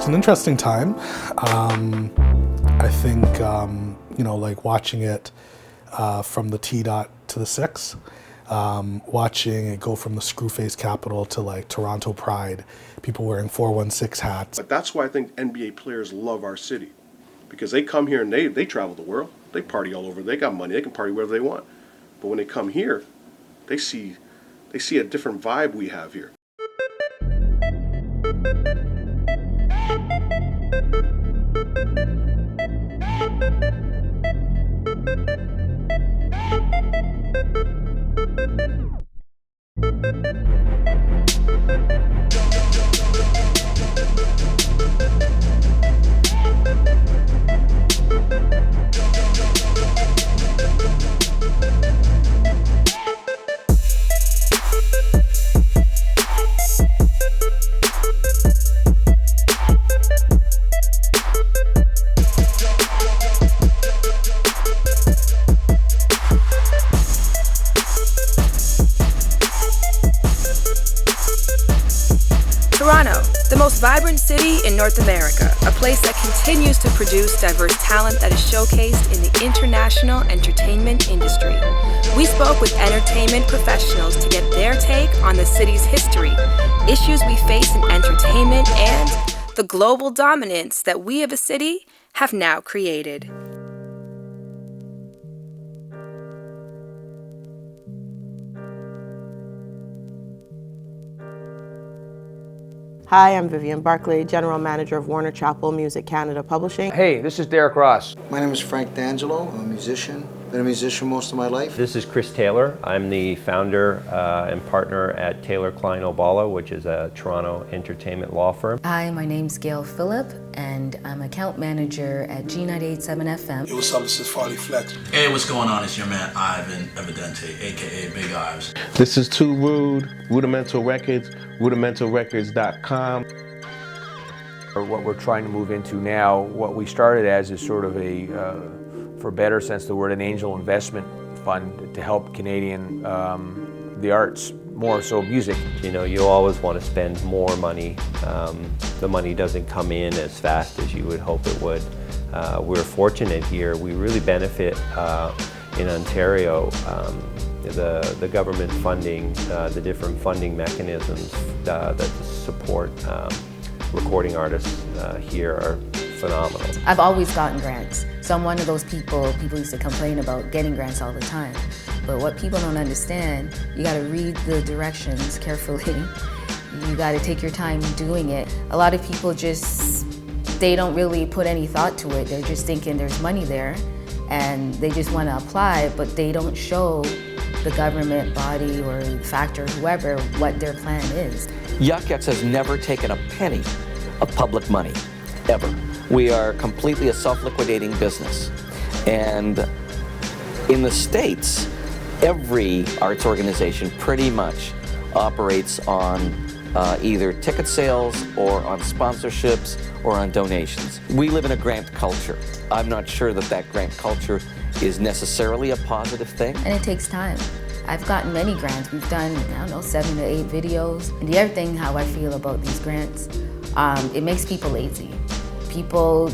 It's an interesting time. I think, like watching it from the T dot to the 6, watching it go from the Screwface Capital to like Toronto Pride, people wearing 416 hats. But that's why I think NBA players love our city, because they come here and they travel the world. They party all over. They got money. They can party wherever they want. But when they come here, they see a different vibe we have here. Toronto, the most vibrant city in North America, a place that continues to produce diverse talent that is showcased in the international entertainment industry. We spoke with entertainment professionals to get their take on the city's history, issues we face in entertainment, and the global dominance that we of a city have now created. Hi, I'm Vivian Barclay, General Manager of Warner Chappell Music Canada Publishing. Hey, this is Derek Ross. My name is Frank D'Angelo. I'm a musician. Been a musician most of my life. This is Chris Taylor. I'm the founder and partner at Taylor Klein Obala, which is a Toronto entertainment law firm. Hi, my name's Gail Phillip, and I'm account manager at G987 FM. Hey, what's up? This is Farley Flex. Hey, what's going on? It's your man Ivan Evidente, aka Big Ives. This is Too Rude, Rudimental Records, rudimentalrecords.com. What we're trying to move into now, what we started as is sort of a, for a better sense of the word, an angel investment fund to help Canadian the arts, more so music. You know, you always want to spend more money. The money doesn't come in as fast as you would hope it would. We're fortunate here. We really benefit in Ontario. The government funding, the different funding mechanisms that support recording artists here are phenomenal. I've always gotten grants, so I'm one of those people used to complain about getting grants all the time. But what people don't understand, you gotta read the directions carefully. You gotta take your time doing it. A lot of people they don't really put any thought to it. They're just thinking there's money there and they just wanna apply, but they don't show the government body or factor, whoever, what their plan is. Yuck Yucks has never taken a penny of public money, ever. We are completely a self-liquidating business. And in the States, every arts organization pretty much operates on either ticket sales or on sponsorships or on donations. We live in a grant culture. I'm not sure that grant culture is necessarily a positive thing. And it takes time. I've gotten many grants. We've done, 7 to 8 videos. And the other thing, how I feel about these grants, it makes people lazy. People,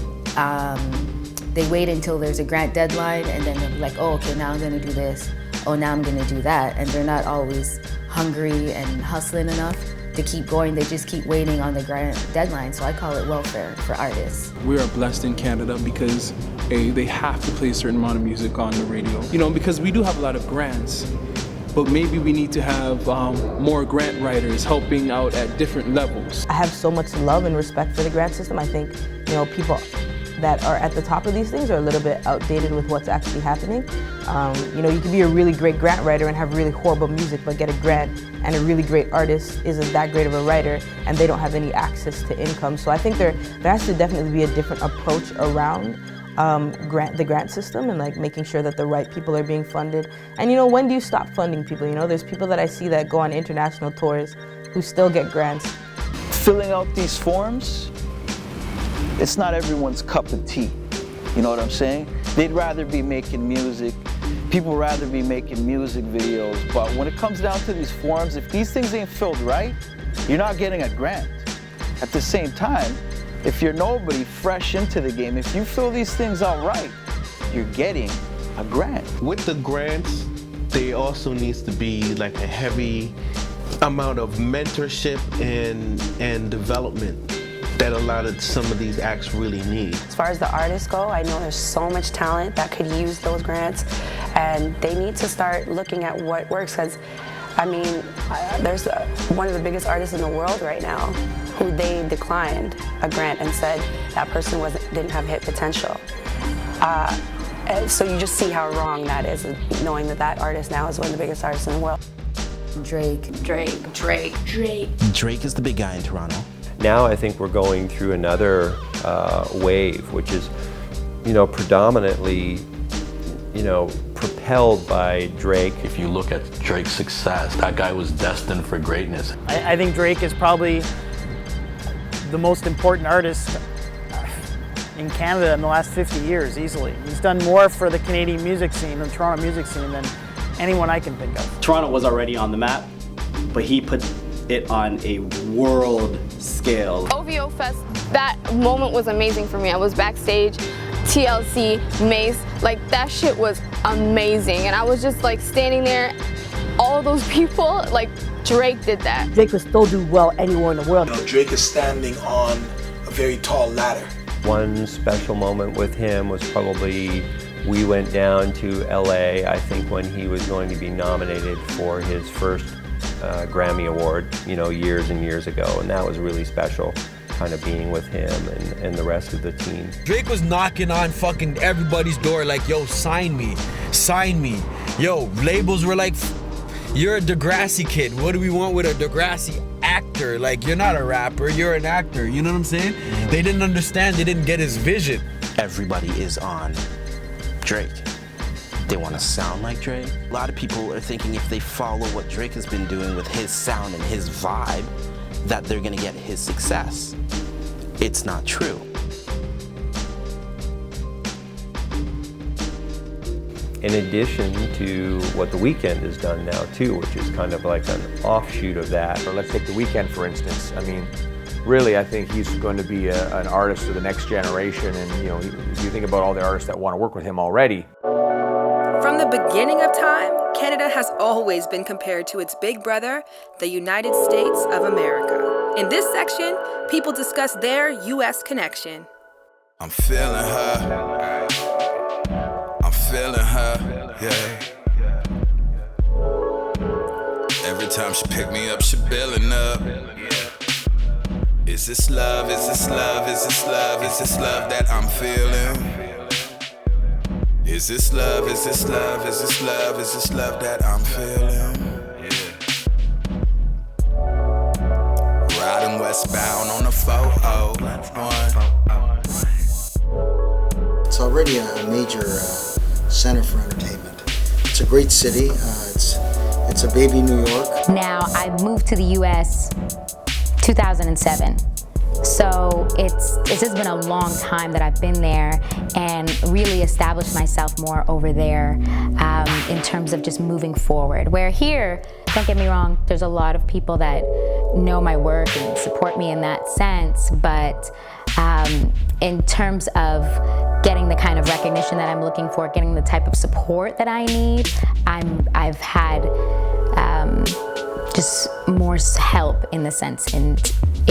they wait until there's a grant deadline and then they're like, oh, okay, now I'm gonna do this. Oh, now I'm gonna do that. And they're not always hungry and hustling enough to keep going. They just keep waiting on the grant deadline. So I call it welfare for artists. We are blessed in Canada because they have to play a certain amount of music on the radio. Because we do have a lot of grants, but maybe we need to have more grant writers helping out at different levels. I have so much love and respect for the grant system. I think, people that are at the top of these things are a little bit outdated with what's actually happening. You can be a really great grant writer and have really horrible music, but get a grant, and a really great artist isn't that great of a writer, and they don't have any access to income. So I think there has to definitely be a different approach around the grant system and making sure that the right people are being funded. And when do you stop funding people? There's people that I see that go on international tours who still get grants. Filling out these forms, it's not everyone's cup of tea. You know what I'm saying? They'd rather be making music. People rather be making music videos. But when it comes down to these forms, if these things ain't filled right, you're not getting a grant. At the same time, If you're nobody fresh into the game, if you fill these things out right, you're getting a grant. With the grants, there also needs to be like a heavy amount of mentorship and development that a lot of some of these acts really need. As far as the artists go, I know there's so much talent that could use those grants, and they need to start looking at what works, because I mean, there's one of the biggest artists in the world right now who they declined a grant and said that person didn't have hit potential. So you just see how wrong that is, knowing that that artist now is one of the biggest artists in the world. Drake is the big guy in Toronto. Now I think we're going through another wave, which is, predominantly, propelled by Drake. If you look at Drake's success, that guy was destined for greatness. I think Drake is probably the most important artist in Canada in the last 50 years, easily. He's done more for the Canadian music scene, the Toronto music scene, than anyone I can think of. Toronto was already on the map, but he put it on a world scale. OVO Fest, that moment was amazing for me. I was backstage, TLC, Mace, like that shit was amazing. And I was just like standing there, all those people, like Drake did that. Drake could still do well anywhere in the world. Drake is standing on a very tall ladder. One special moment with him was probably we went down to LA, I think when he was going to be nominated for his first Grammy Award, years and years ago, and that was really special, kind of being with him and the rest of the team. Drake was knocking on fucking everybody's door like, yo, sign me. Yo, labels were like, you're a Degrassi kid. What do we want with a Degrassi actor? Like, you're not a rapper, you're an actor. You know what I'm saying? They didn't understand, they didn't get his vision. Everybody is on Drake. They want to sound like Drake. A lot of people are thinking if they follow what Drake has been doing with his sound and his vibe, that they're going to get his success. It's not true. In addition to what The Weeknd has done now too, which is kind of like an offshoot of that. Or let's take The Weeknd for instance. I mean, really, I think he's going to be an artist of the next generation, and if you think about all the artists that want to work with him already. From the beginning of time, Canada has always been compared to its big brother, the United States of America. In this section, people discuss their U.S. connection. I'm feeling her. I'm feeling her, yeah. Every time she pick me up, she billing up. Is this love, is this love, is this love, is this love that I'm feeling? Is this love, is this love, is this love, is this love that I'm feeling? Riding westbound on the 401. It's already a major center for entertainment. It's a great city. It's a baby New York. Now, I moved to the U.S. 2007. So it's just been a long time that I've been there and really established myself more over there in terms of just moving forward. Where here, don't get me wrong, there's a lot of people that know my work and support me in that sense, but in terms of getting the kind of recognition that I'm looking for, getting the type of support that I need, I've had just more help in the sense in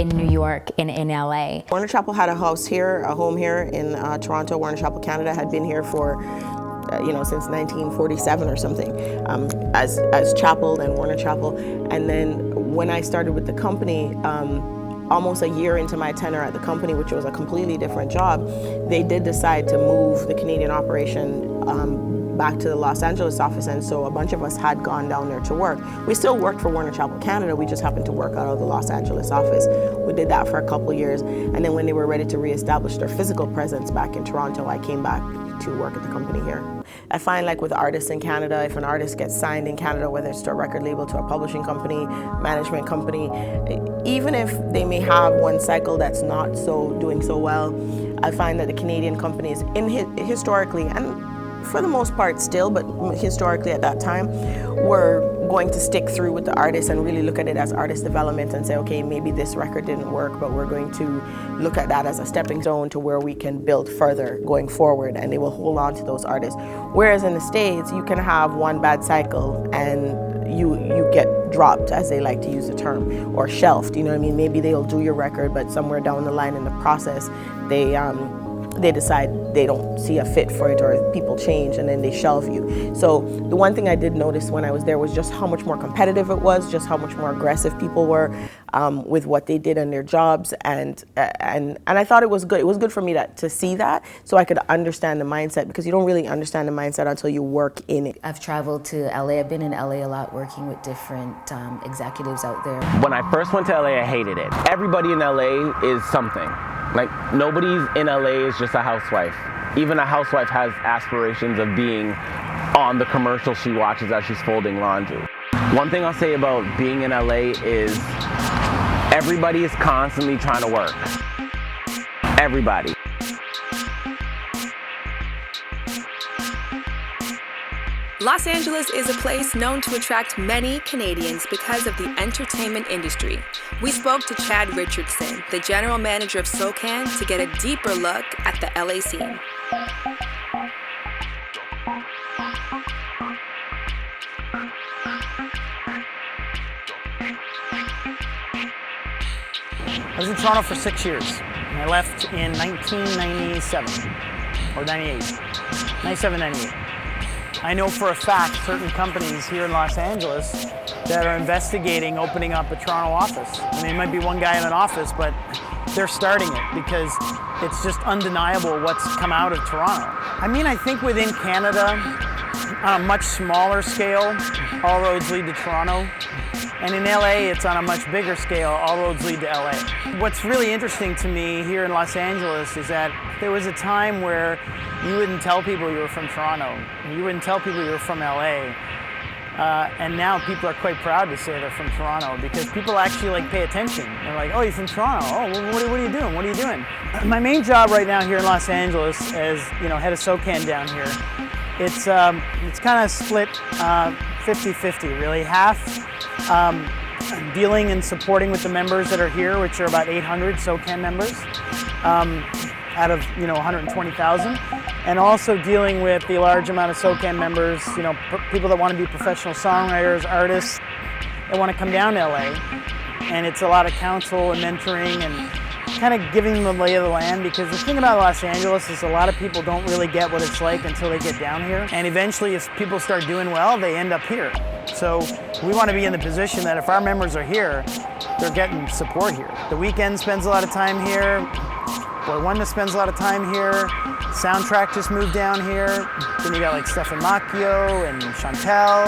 New York, in LA. Warner Chappell had a house here, a home here in Toronto. Warner Chappell Canada had been here for, since 1947 or something, as Chappell and Warner Chappell. And then when I started with the company, almost a year into my tenure at the company, which was a completely different job, they did decide to move the Canadian operation back to the Los Angeles office, and so a bunch of us had gone down there to work. We still worked for Warner Chappell Canada, we just happened to work out of the Los Angeles office. We did that for a couple years, and then when they were ready to reestablish their physical presence back in Toronto, I came back to work at the company here. I find like with artists in Canada, if an artist gets signed in Canada, whether it's to a record label, to a publishing company, management company, even if they may have one cycle that's not doing so well, I find that the Canadian companies historically, and for the most part still, but historically at that time, were going to stick through with the artist and really look at it as artist development and say, okay, maybe this record didn't work, but we're going to look at that as a stepping stone to where we can build further going forward, and they will hold on to those artists. Whereas in the States, you can have one bad cycle and you get dropped, as they like to use the term, or shelved, you know what I mean? Maybe they'll do your record, but somewhere down the line in the process, they decide they don't see a fit for it, or people change and then they shelve you. So the one thing I did notice when I was there was just how much more competitive it was, just how much more aggressive people were with what they did in their jobs, and I thought it was good. It was good for me to see that, so I could understand the mindset, because you don't really understand the mindset until you work in it. I've traveled to LA. I've been in LA a lot, working with different executives out there. When I first went to LA, I hated it. Everybody in LA is something. Like, nobody in LA is just a housewife. Even a housewife has aspirations of being on the commercial she watches as she's folding laundry. One thing I'll say about being in LA is everybody is constantly trying to work. Everybody. Los Angeles is a place known to attract many Canadians because of the entertainment industry. We spoke to Chad Richardson, the general manager of SoCan, to get a deeper look at the LA scene. I was in Toronto for 6 years, and I left in 1997, or 98, 97, 98. I know for a fact certain companies here in Los Angeles that are investigating opening up a Toronto office. I mean, it might be one guy in an office, but they're starting it because it's just undeniable what's come out of Toronto. I mean, I think within Canada, on a much smaller scale, all roads lead to Toronto. And in LA, it's on a much bigger scale, all roads lead to LA. What's really interesting to me here in Los Angeles is that there was a time where you wouldn't tell people you were from Toronto. You wouldn't tell people you were from LA. And now people are quite proud to say they're from Toronto, because people actually pay attention. They're like, oh, you're from Toronto. Oh, well, what are you doing? What are you doing? My main job right now here in Los Angeles as head of SoCan down here, it's kind of split 50-50 really. Half dealing and supporting with the members that are here, which are about 800 SoCan members out of 120,000, and also dealing with the large amount of SoCan members, people that want to be professional songwriters, artists that want to come down to LA. And it's a lot of counsel and mentoring and kind of giving them the lay of the land, because the thing about Los Angeles is a lot of people don't really get what it's like until they get down here. And eventually, if people start doing well, they end up here. So we want to be in the position that if our members are here, they're getting support here. The Weeknd spends a lot of time here. Boy Wonder spends a lot of time here. Soundtrack just moved down here. Then you got Stefan Macchio and Chantel,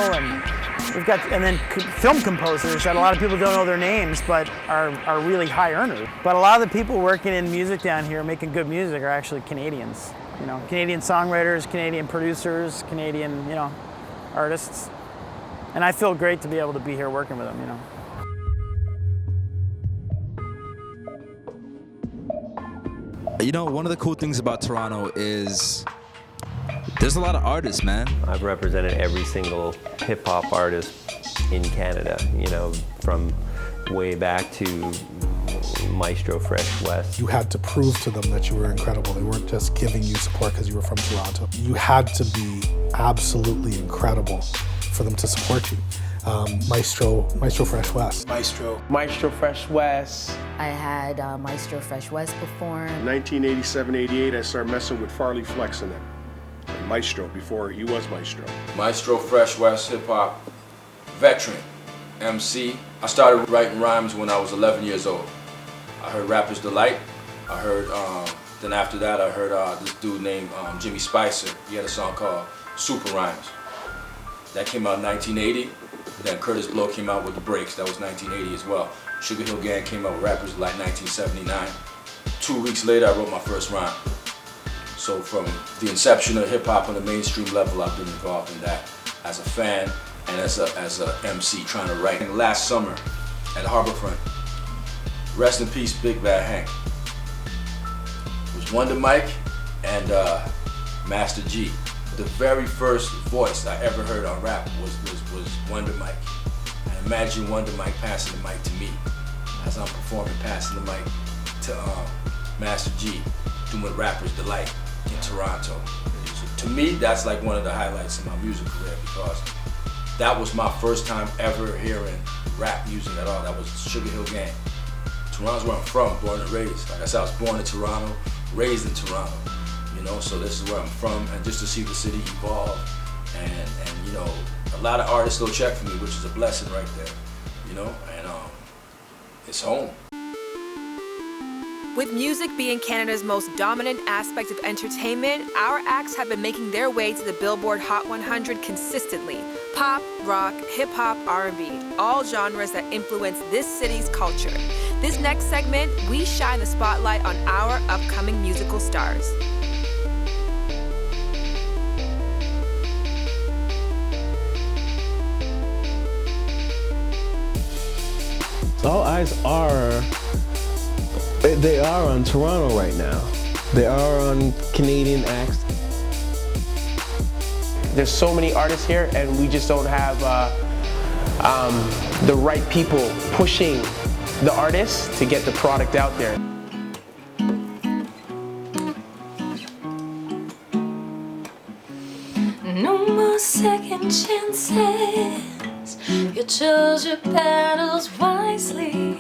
and then film composers that a lot of people don't know their names, but are really high earners. But a lot of the people working in music down here, making good music, are actually Canadians. Canadian songwriters, Canadian producers, Canadian, artists. And I feel great to be able to be here working with them, One of the cool things about Toronto is there's a lot of artists, man. I've represented every single hip-hop artist in Canada, from way back to Maestro Fresh West. You had to prove to them that you were incredible. They weren't just giving you support because you were from Toronto. You had to be absolutely incredible for them to support you. Maestro Fresh West. Maestro Fresh West. I had Maestro Fresh West perform. 1987-88, I started messing with Farley Flex in them. And Maestro, before he was Maestro. Maestro Fresh West hip hop veteran, MC. I started writing rhymes when I was 11 years old. I heard Rapper's Delight. I heard, then after that I heard this dude named Jimmy Spicer. He had a song called Super Rhymes. That came out in 1980. Then Curtis Blow came out with The Breaks. That was 1980 as well. Sugar Hill Gang came out with Rappers Delight 1979. 2 weeks later, I wrote my first rhyme. So from the inception of hip hop on the mainstream level, I've been involved in that as a fan and as a MC trying to write. And last summer at Harborfront, rest in peace, Big Bad Hank. It was Wonder Mike and Master G. the very first voice I ever heard on rap was Wonder Mike. And imagine Wonder Mike passing the mic to me as I'm performing, passing the mic to Master G, doing Rapper's Delight in Toronto. So to me, that's like one of the highlights of my music career, because that was my first time ever hearing rap music at all. That was Sugar Hill Gang. Toronto's where I'm from, born and raised. Like I said, I was born in Toronto, raised in Toronto. You know, so this is where I'm from, and just to see the city evolve, and you know, a lot of artists still check for me, which is a blessing right there. You know, and it's home. With music being Canada's most dominant aspect of entertainment, our acts have been making their way to the Billboard Hot 100 consistently. Pop, rock, hip-hop, R&B, all genres that influence this city's culture. This next segment, we shine the spotlight on our upcoming musical stars. All eyes they are on Toronto right now. They are on Canadian acts. There's so many artists here, and we just don't have the right people pushing the artists to get the product out there. No more second chances. You chose your battles wisely.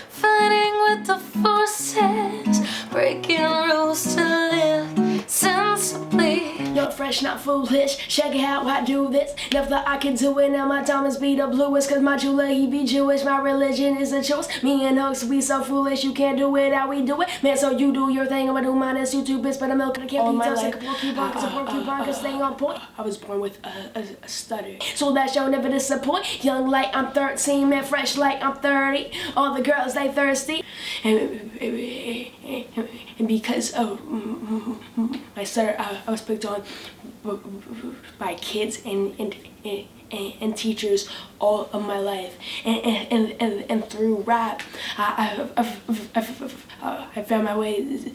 Fighting with the forces, breaking rules to live sensibly. Not fresh, not foolish, check it how I do this. Never thought I could do it, now my Thomas be the bluest. Cause my Jula, he be Jewish, my religion is a choice. Me and Hooks, we so foolish, you can't do it how we do it. Man, so you do your thing, I'ma do mine, it's YouTube bits, but I'm milking, I can't be toast like a porcupine, cause a porcupine can stay on point. I was born with a stutter, so that show never disappoint. Young like I'm 13, man, fresh like I'm 30. All the girls, they thirsty. And because of my stutter, I was picked on by kids and teachers all of my life, and through rap, I found my way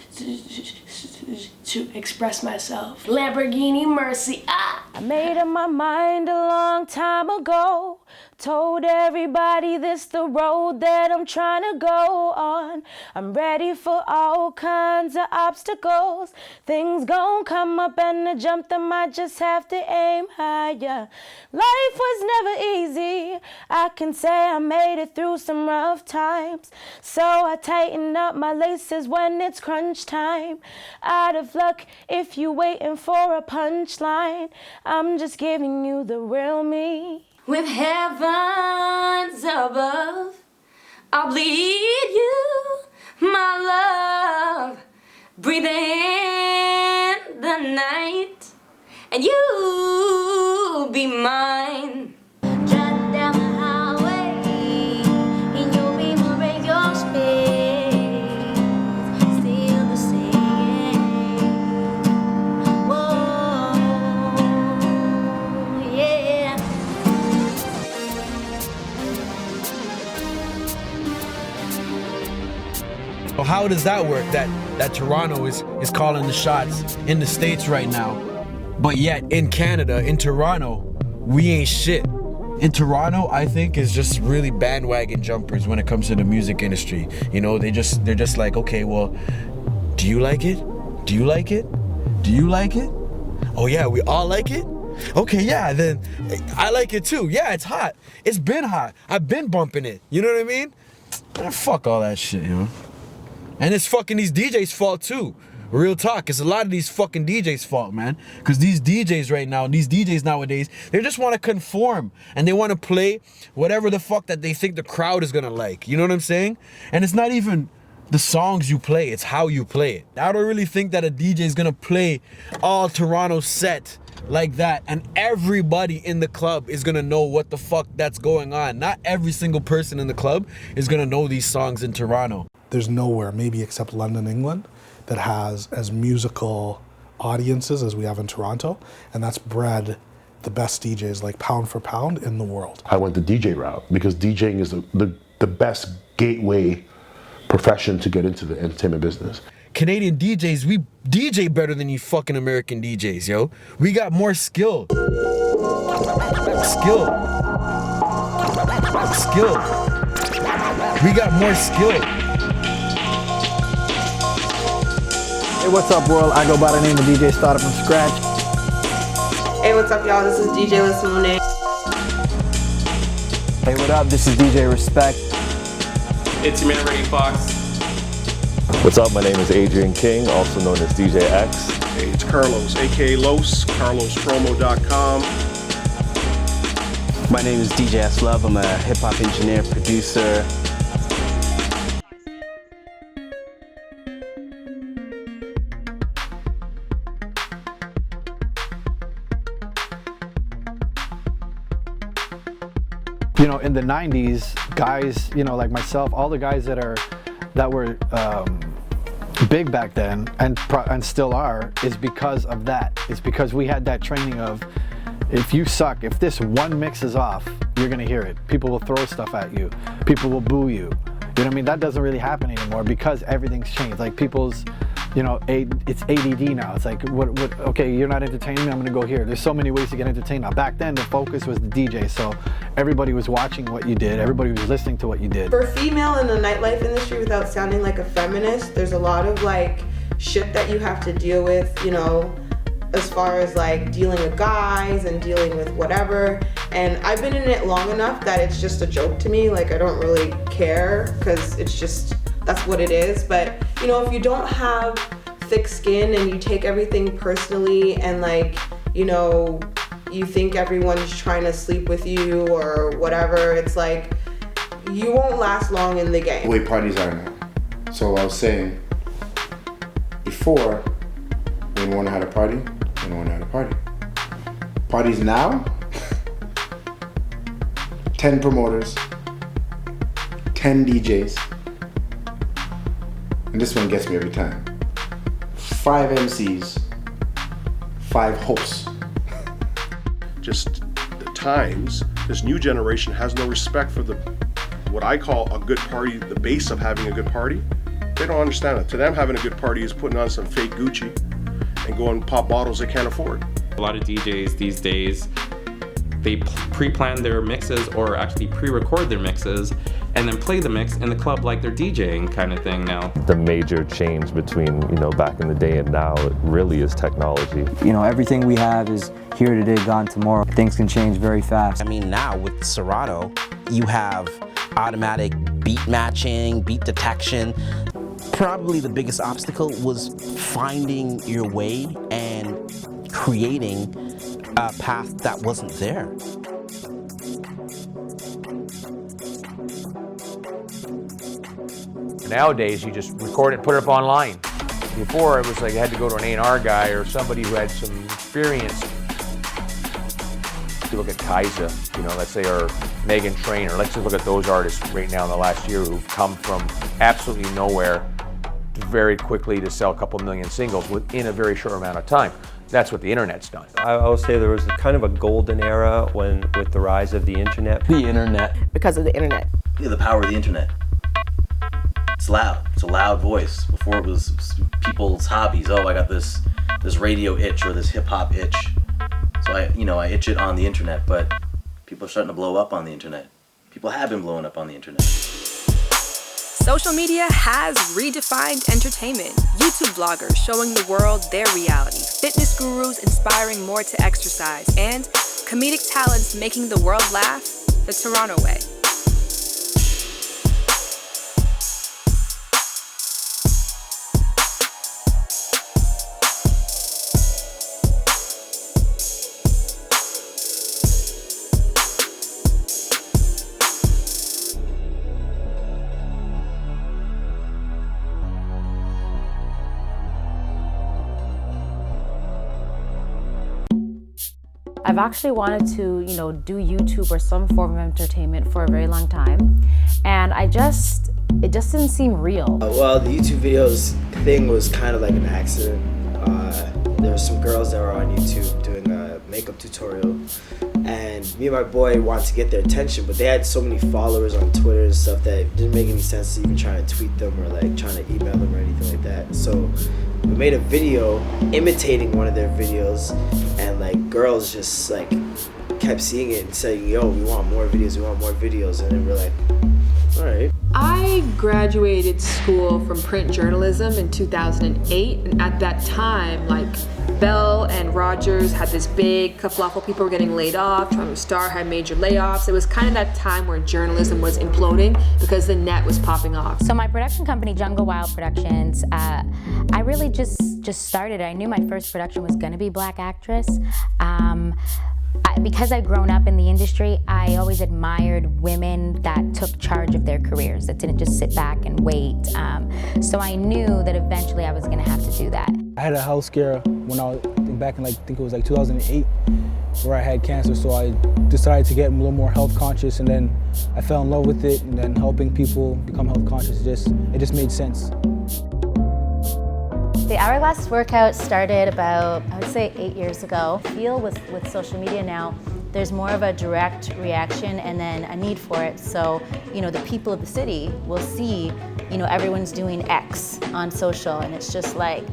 to express myself. Lamborghini Mercy. I made up my mind a long time ago. Told everybody this the road that I'm trying to go on. I'm ready for all kinds of obstacles. Things gon' come up and to jump them, I just have to aim higher. Life was never easy. I can say I made it through some rough times. So I tighten up my laces when it's crunch time. Out of luck if you waiting for a punchline. I'm just giving you the real me. With heavens above, I'll bleed you, my love. Breathe in the night, and you'll be mine. Drive down the highway, and you'll be more break your space. Still the same. Whoa, yeah. So how does that work? That Toronto is calling the shots in the States right now, but yet in Canada, in Toronto, we ain't shit. In Toronto, I think is just really bandwagon jumpers when it comes to the music industry. You know, they're just like, okay, well, do you like it? Do you like it? Do you like it? Oh yeah, we all like it? Okay, yeah, then I like it too. Yeah, it's hot. It's been hot. I've been bumping it. You know what I mean? Fuck all that shit, you know? And it's fucking these DJs' fault too. Real talk, it's a lot of these fucking DJs' fault, man. Because these DJs right now, these DJs nowadays, they just want to conform. And they want to play whatever the fuck that they think the crowd is gonna like. You know what I'm saying? And it's not even the songs you play, it's how you play it. I don't really think that a DJ is gonna play all Toronto set like that and everybody in the club is gonna know what the fuck that's going on. Not every single person in the club is gonna know these songs in Toronto. There's nowhere, maybe except London, England, that has as musical audiences as we have in Toronto, and that's bred the best DJs, like pound for pound, in the world. I went the DJ route because DJing is the best gateway profession to get into the entertainment business. Canadian DJs, we DJ better than you fucking American DJs, yo. We got more skill. Skill. We got more skill. Hey, what's up, world? I go by the name of DJ Started From Scratch. Hey, what's up, y'all? This is DJ Lismone. Hey, what up? This is DJ Respect. It's your man, Ray Fox. What's up? My name is Adrian King, also known as DJ X. Hey, it's Carlos, aka Los, carlospromo.com. My name is DJ S Love. I'm a hip-hop engineer, producer. You know, in the 90s, guys, you know, like myself, all the guys that were big back then and still are, is because of that. It's because we had that training of, if you suck, if this one mix is off, you're gonna hear it. People will throw stuff at you. People will boo you. You know what I mean? That doesn't really happen anymore because everything's changed. Like people's, you know, it's ADD now. It's like, what? Okay, you're not entertaining me, I'm gonna go here. There's so many ways to get entertained now. Back then, the focus was the DJ, so everybody was watching what you did. Everybody was listening to what you did. For a female in the nightlife industry, without sounding like a feminist, there's a lot of like shit that you have to deal with, you know, as far as like dealing with guys and dealing with whatever. And I've been in it long enough that it's just a joke to me. Like I don't really care because it's just, that's what it is. But you know, if you don't have thick skin and you take everything personally and like, you know, you think everyone's trying to sleep with you or whatever, it's like, you won't last long in the game. The way parties are now. So I was saying, before, we didn't want to have a party, we didn't want to have a party. Parties now, 10 promoters, 10 DJs, and this one gets me every time. 5 MCs, 5 hosts. Just the times, this new generation has no respect for what I call a good party, the base of having a good party. They don't understand it. To them, having a good party is putting on some fake Gucci and going and pop bottles they can't afford. A lot of DJs these days, they pre-plan their mixes or actually pre-record their mixes and then play the mix in the club like they're DJing kind of thing now. The major change between, you know, back in the day and now, it really is technology. You know, everything we have is here today, gone tomorrow. Things can change very fast. I mean, now with Serato, you have automatic beat matching, beat detection. Probably the biggest obstacle was finding your way and creating a path that wasn't there. Nowadays, you just record it and put it up online. Before, it was like you had to go to an A&R guy or somebody who had some experience. If you look at Kaiser, you know, let's say, or Megan Trainor, let's just look at those artists right now in the last year who've come from absolutely nowhere very quickly to sell a couple million singles within a very short amount of time. That's what the internet's done. I will say there was kind of a golden era with the rise of the internet. The internet. Because of the internet. Yeah, the power of the internet. It's loud. It's a loud voice. Before it was people's hobbies. Oh, I got this radio itch or this hip hop itch. So I itch it on the internet, but people are starting to blow up on the internet. People have been blowing up on the internet. Social media has redefined entertainment. YouTube vloggers showing the world their reality, fitness gurus inspiring more to exercise, and comedic talents making the world laugh the Toronto way. I've actually wanted to, do YouTube or some form of entertainment for a very long time, and it just didn't seem real. Well, the YouTube videos thing was kind of like an accident. There were some girls that were on YouTube doing a makeup tutorial, And me and my boy wanted to get their attention, but they had so many followers on Twitter and stuff that it didn't make any sense to even try to tweet them or like trying to email them or anything like that. So we made a video imitating one of their videos, and like girls just like kept seeing it and saying, yo, we want more videos, and then we're like, all right. I graduated school from print journalism in 2008, and at that time, like, Bell and Rogers had this big kerfuffle. People were getting laid off. Toronto Star had major layoffs. It was kind of that time where journalism was imploding because the net was popping off. So my production company, Jungle Wild Productions, I really just started. I knew my first production was going to be Black Actress. Because I've grown up in the industry, I always admired women that took charge of their careers, that didn't just sit back and wait. So I knew that eventually I was going to have to do that. I had a health scare when I was back in, like, I think it was like 2008, where I had cancer. So I decided to get a little more health conscious, and then I fell in love with it. And then helping people become health conscious, it just made sense. The Hourglass workout started about, I would say, 8 years ago. I feel with social media now, there's more of a direct reaction and then a need for it. So, you know, the people of the city will see, you know, everyone's doing X on social, and it's just like,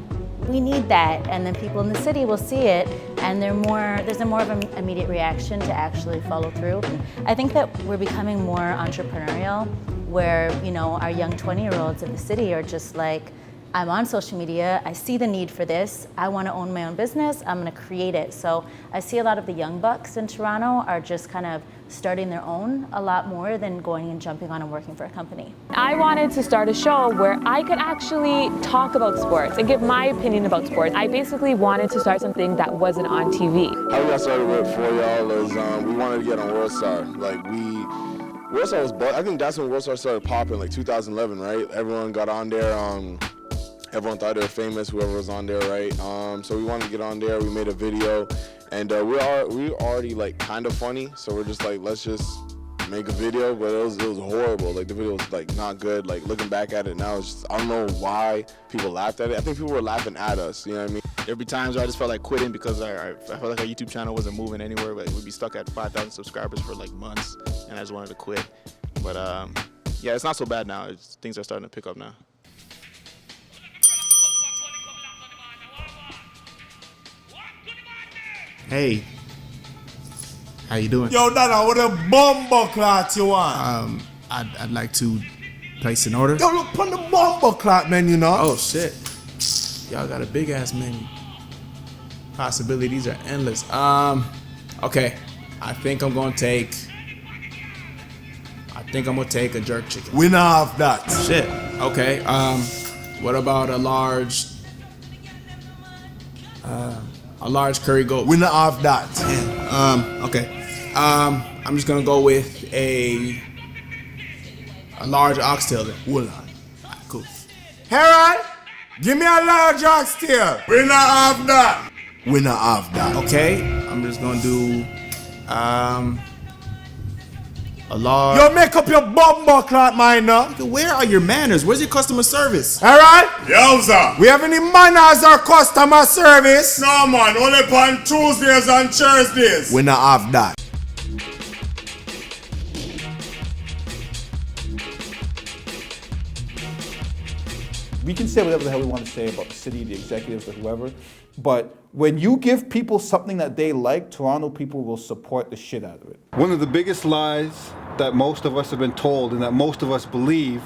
we need that. And then people in the city will see it, and there's a more of an immediate reaction to actually follow through. I think that we're becoming more entrepreneurial, where, you know, our young 20-year-olds of the city are just like, I'm on social media, I see the need for this, I want to own my own business, I'm going to create it. So I see a lot of the young bucks in Toronto are just kind of starting their own a lot more than going and jumping on and working for a company. I wanted to start a show where I could actually talk about sports and give my opinion about sports. I basically wanted to start something that wasn't on TV. How we got started with for y'all is we wanted to get on World Star. Like World Star was, I think that's when World Star started popping, like 2011, right? Everyone got on there. Everyone thought they were famous, whoever was on there, right? So we wanted to get on there. We made a video, and we were already like kind of funny. So we're just like, let's just make a video. But it was horrible. Like the video was like not good. Like looking back at it now, it's just, I don't know why people laughed at it. I think people were laughing at us. You know what I mean? There'd be times where I just felt like quitting because I felt like our YouTube channel wasn't moving anywhere. But we'd be stuck at 5,000 subscribers for like months, and I just wanted to quit. But yeah, it's not so bad now. Things are starting to pick up now. Hey, how you doing? Yo, Dada, what a bomber clot you want? I'd like to place an order. Yo, look on the bomber clot menu, now. Oh shit, y'all got a big ass menu. Possibilities are endless. Okay, I think I'm gonna take a jerk chicken. We not have that. Shit. Okay. What about a large curry goat? We not have that. Damn. Okay. I'm just gonna go with a large oxtail then. Hold on. Right, cool. Harold, give me a large oxtail. We not have that. We not have that. Okay. I'm just gonna do a large. Yo, make up your bomber clot, mind now. Where are your manners? Where's your customer service? Alright? Yo, sir. We have any manners or customer service? No, man. Only on Tuesdays and Thursdays. We not have that. We can say whatever the hell we want to say about the city, the executives, or whoever, but when you give people something that they like, Toronto people will support the shit out of it. One of the biggest lies that most of us have been told and that most of us believe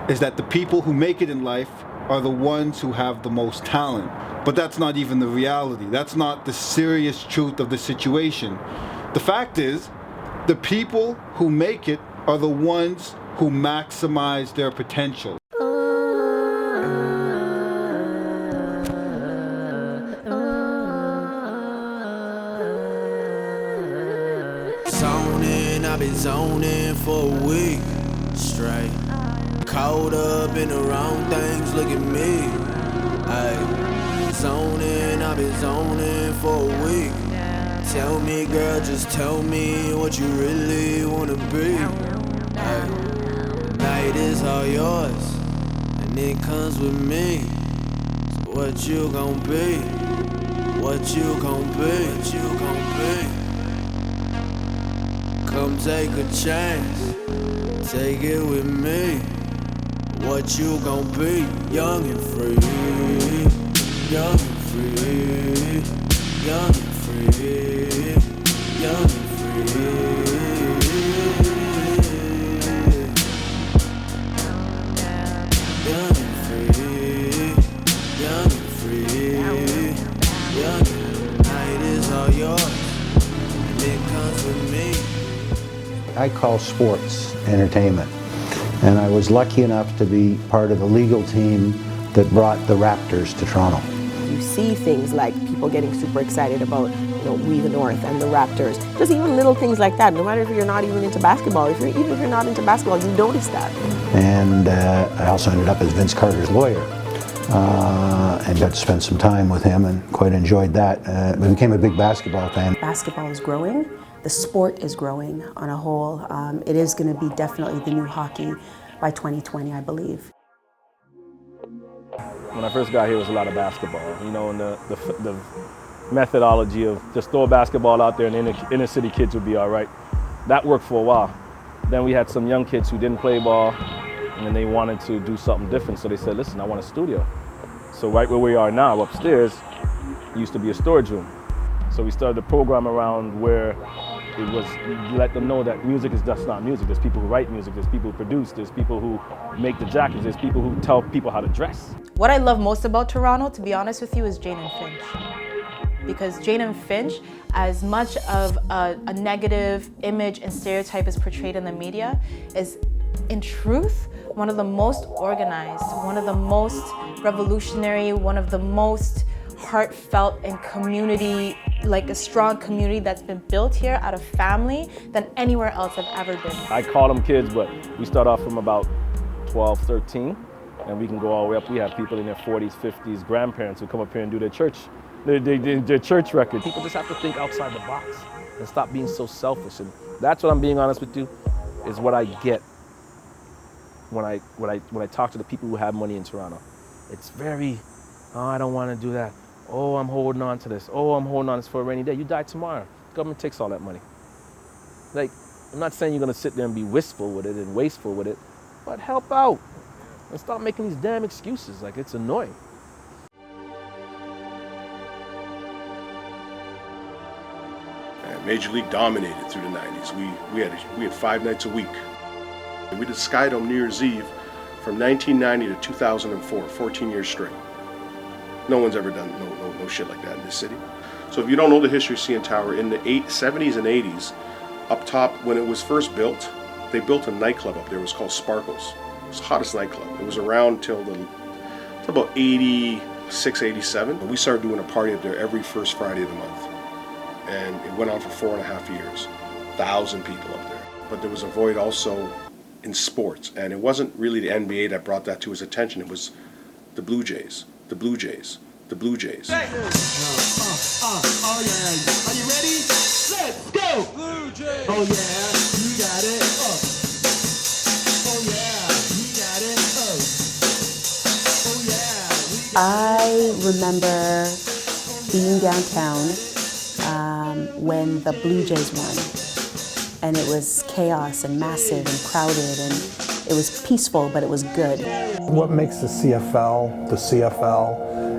is that the people who make it in life are the ones who have the most talent. But that's not even the reality. That's not the serious truth of the situation. The fact is, the people who make it are the ones who maximize their potential. I've been zoning for a week straight. Caught up in the wrong things, look at me. Ay, zoning, I've been zoning for a week. Tell me, girl, just tell me what you really wanna be. Ay, night is all yours, and it comes with me. So what you gon' be? What you gon' be? What you gon' be? Come take a chance, take it with me. What you gon' be? Young and free, young and free, young and free, young and free. Young and free, young and free, young and night is all yours, and it comes with me. I call sports entertainment, and I was lucky enough to be part of the legal team that brought the Raptors to Toronto. You see things like people getting super excited about, We the North and the Raptors. Just even little things like that. No matter if you're not even into basketball, even if you're not into basketball, you notice that. And I also ended up as Vince Carter's lawyer, and got to spend some time with him and quite enjoyed that. I became a big basketball fan. Basketball is growing. The sport is growing on a whole. It is going to be definitely the new hockey by 2020, I believe. When I first got here, it was a lot of basketball, and the methodology of just throw a basketball out there and inner city kids would be all right. That worked for a while. Then we had some young kids who didn't play ball, and then they wanted to do something different, so they said, listen, I want a studio. So right where we are now, upstairs, used to be a storage room. So we started the program around where it was let them know that music is just not music. There's people who write music, there's people who produce, there's people who make the jackets, there's people who tell people how to dress. What I love most about Toronto, to be honest with you, is Jane and Finch. Because Jane and Finch, as much of a negative image and stereotype is portrayed in the media, is in truth one of the most organized, one of the most revolutionary, one of the most heartfelt and community, like a strong community that's been built here out of family than anywhere else I've ever been. I call them kids, but we start off from about 12, 13, and we can go all the way up. We have people in their 40s, 50s, grandparents who come up here and do their church record. People just have to think outside the box and stop being so selfish. And that's what I'm being honest with you, is what I get when I talk to the people who have money in Toronto. It's very, oh, I don't want to do that. Oh, I'm holding on to this. Oh, I'm holding on to this for a rainy day. You die tomorrow. The government takes all that money. Like, I'm not saying you're going to sit there and be wistful with it and wasteful with it, but help out and stop making these damn excuses. Like, it's annoying. Major League dominated through the 90s. We had 5 nights a week. We did Skydome New Year's Eve from 1990 to 2004, 14 years straight. No one's ever done no shit like that in this city. So if you don't know the history of CN Tower, in the 70s and 80s, up top, when it was first built, they built a nightclub up there. It was called Sparkles. It was the hottest nightclub. It was around till about 86, 87. We started doing a party up there every first Friday of the month. And it went on for 4.5 years. 1,000 people up there. But there was a void also in sports, and it wasn't really the NBA that brought that to his attention. It was the Blue Jays, the Blue Jays, the Blue Jays. Oh yeah, are you ready? Let's go! Blue Jays! Oh yeah, you got it. Oh yeah, you got it. Oh yeah. I remember being downtown when the Blue Jays won. And it was chaos and massive and crowded, and it was peaceful, but it was good. What makes the CFL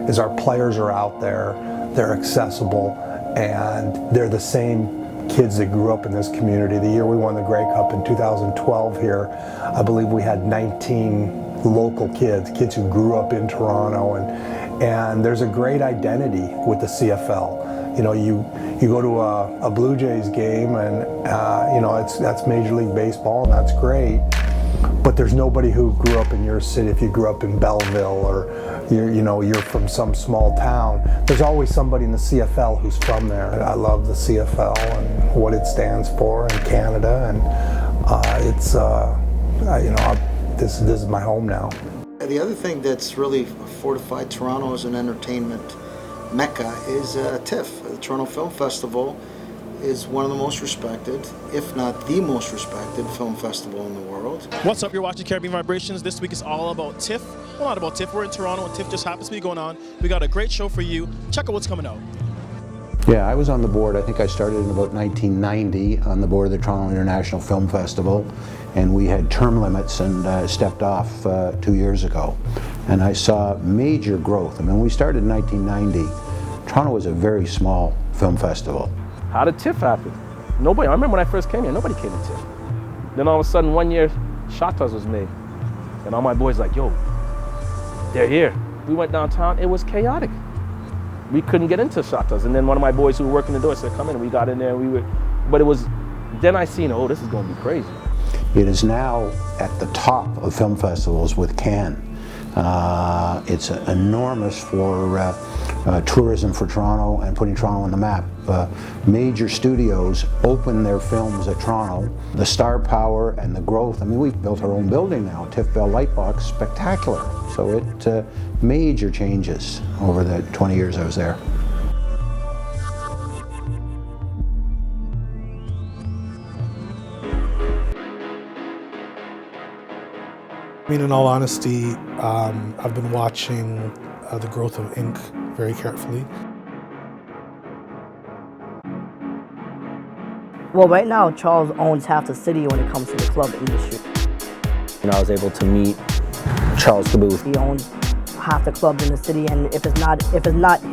is our players are out there, they're accessible, and they're the same kids that grew up in this community. The year we won the Grey Cup in 2012 here, I believe we had 19 local kids who grew up in Toronto, and there's a great identity with the CFL. You go to a Blue Jays game, and that's Major League Baseball, and that's great. But there's nobody who grew up in your city. If you grew up in Belleville, or you're from some small town, there's always somebody in the CFL who's from there. I love the CFL and what it stands for in Canada, and this is my home now. The other thing that's really fortified Toronto as an entertainment mecca is TIFF. The Toronto Film Festival is one of the most respected, if not the most respected, film festival in the world. What's up? You're watching Caribbean Vibrations. This week is all about TIFF. Well, not about TIFF. We're in Toronto, and TIFF just happens to be going on. We got a great show for you. Check out what's coming out. Yeah, I was on the board. I think I started in about 1990 on the board of the Toronto International Film Festival, and we had term limits and stepped off 2 years ago. And I saw major growth. I mean, when we started in 1990, Toronto was a very small film festival. How did TIFF happen? Nobody, I remember when I first came here, nobody came to TIFF. Then all of a sudden, one year, Shatas was made. And all my boys like, yo, they're here. We went downtown, it was chaotic. We couldn't get into Shatas. And then one of my boys who were working the door said, come in, and we got in there, but it was, then I seen, oh, this is gonna be crazy. It is now at the top of film festivals with Cannes. It's enormous for tourism for Toronto and putting Toronto on the map. Major studios open their films at Toronto. The star power and the growth, I mean, we've built our own building now, TIFF Bell Lightbox, spectacular. So it major changes over the 20 years I was there. I mean, in all honesty, I've been watching the growth of Inc. very carefully. Well, right now, Charles owns half the city when it comes to the club industry. I was able to meet Charles Caboose. He owns half the clubs in the city, and if it's not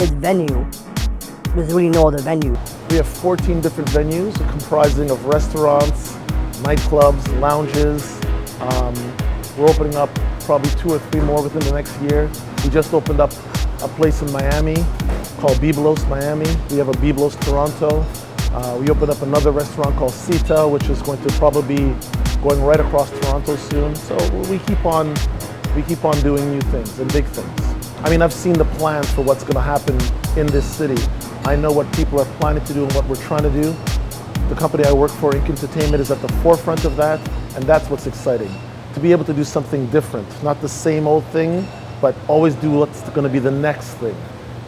his venue, there's really no other venue. We have 14 different venues comprising of restaurants, nightclubs, lounges. We're opening up probably 2 or 3 more within the next year. We just opened up a place in Miami called Biblos Miami. We have a Biblos Toronto. We opened up another restaurant called Sita, which is going to probably be going right across Toronto soon. So we keep on doing new things and big things. I mean, I've seen the plans for what's going to happen in this city. I know what people are planning to do and what we're trying to do. The company I work for, Inc. Entertainment, is at the forefront of that, and that's what's exciting. To be able to do something different, not the same old thing, but always do what's going to be the next thing.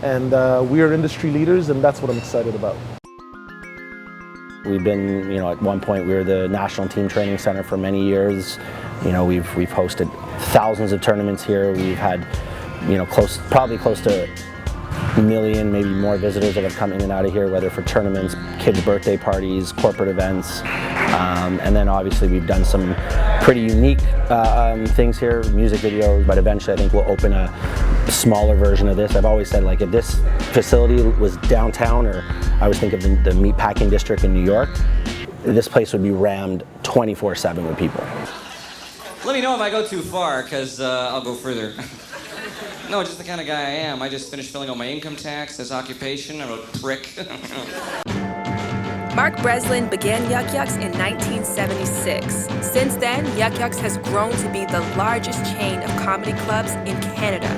And we are industry leaders, and that's what I'm excited about. We've been, at one point we were the National Team Training Center for many years. We've hosted thousands of tournaments here. We've had, probably close to 1 million, maybe more visitors that have come in and out of here, whether for tournaments, kids' birthday parties, corporate events. And then obviously we've done some pretty unique things here, music videos, but eventually I think we'll open a smaller version of this. I've always said, like, if this facility was downtown, or I was thinking of the meatpacking district in New York, this place would be rammed 24/7 with people. Let me know if I go too far, because I'll go further. No, just the kind of guy I am. I just finished filling out my income tax, his occupation, I'm a prick. Mark Breslin began Yuck Yucks in 1976. Since then, Yuck Yucks has grown to be the largest chain of comedy clubs in Canada.